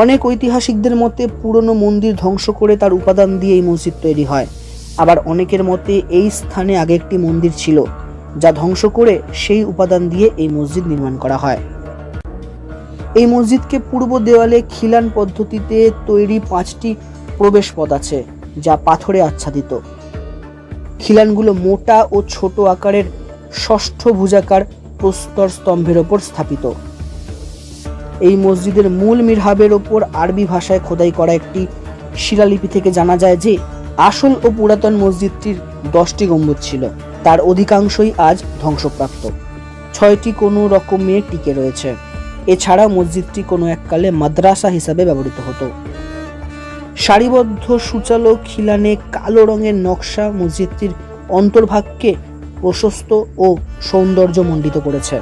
অনেক ঐতিহাসিকদের মতে পুরনো মন্দির ধ্বংস করে তার উপাদান দিয়ে এই মসজিদ তৈরি হয়। আবার অনেকের মতে এই স্থানে আগে একটি মন্দির ছিল, যা ধ্বংস করে সেই উপাদান দিয়ে এই মসজিদ নির্মাণ করা হয়। এই মসজিদকে পূর্ব দেওয়ালে খিলান পদ্ধতিতে তৈরি 5টি প্রবেশ পথ আছে, যা পাথরে আচ্ছাদিত। খিলানগুলো মোটা ও ছোট আকারের ষষ্ঠভুজাকার প্রস্তর স্তম্ভের ওপর স্থাপিত। এই মসজিদের মূল মিরহাবের ওপর আরবি ভাষায় খোদাই করা একটি শিলালিপি থেকে জানা যায় যে আসল ও পুরাতন মসজিদটির 10টি গম্বুজ ছিল। তার অধিকাংশই আজ ধ্বংসপ্রাপ্ত, 6টি কোনো রকমে টিকে রয়েছে। এছাড়া মসজিদটি কোনো এককালে মাদ্রাসা হিসাবে ব্যবহৃত হতো। সারিবদ্ধ সুচালো খিলানে কালো রঙের নকশা মসজিদটির অন্তর্ভাগকে প্রশস্ত ও সৌন্দর্যমণ্ডিত করেছে।